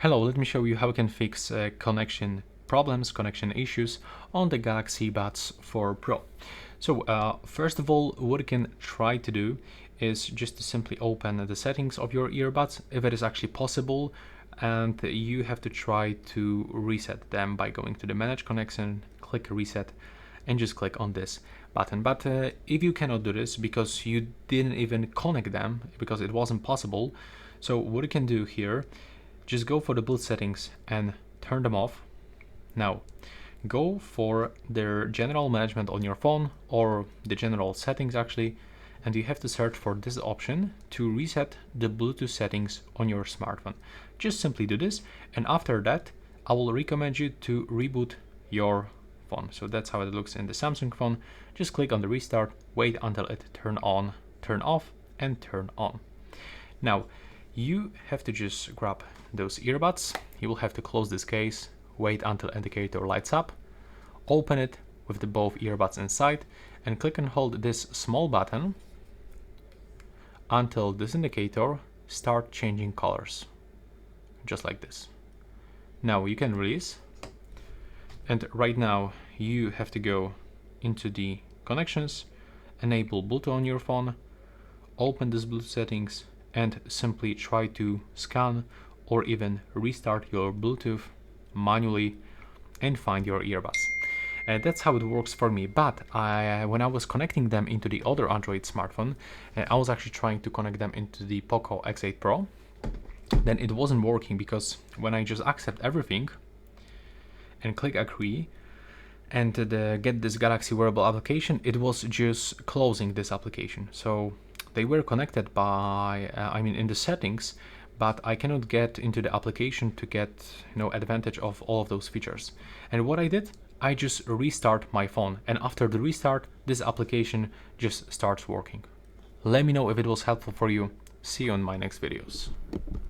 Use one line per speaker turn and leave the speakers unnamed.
Hello, let me show you how we can fix connection problems, connection issues on the Galaxy Buds 4 Pro. So first of all, what you can try to do is just to simply open the settings of your earbuds, if it is actually possible, and you have to try to reset them by going to the Manage Connection, click Reset, and just click on this button. But if you cannot do this because you didn't even connect them, because it wasn't possible, so what you can do here, just go for the boot settings and turn them off. Now go for their general management on your phone, or the general settings actually, and you have to search for this option to reset the Bluetooth settings on your smartphone. Just simply do this, and after that I will recommend you to reboot your phone. So that's how it looks in the Samsung phone. Just click on the restart, wait until it turn on, turn off, and turn on. Now you have to just grab those earbuds, you will have to close this case, wait until indicator lights up, open it with the both earbuds inside, and click and hold this small button until this indicator start changing colors, just like this. Now you can release, and right now you have to go into the connections, enable Bluetooth on your phone, open this Bluetooth settings, and simply try to scan or even restart your Bluetooth manually and find your earbuds. That's how it works for me, but when I was connecting them into the other Android smartphone, I was actually trying to connect them into the Poco X8 Pro, then it wasn't working, because when I just accept everything and click agree and get this Galaxy wearable application, it was just closing this application. So they were connected by, in the settings, but I cannot get into the application to get advantage of all of those features. And what I did, I just restart my phone, and after the restart, this application just starts working. Let me know if it was helpful for you. See you on my next videos.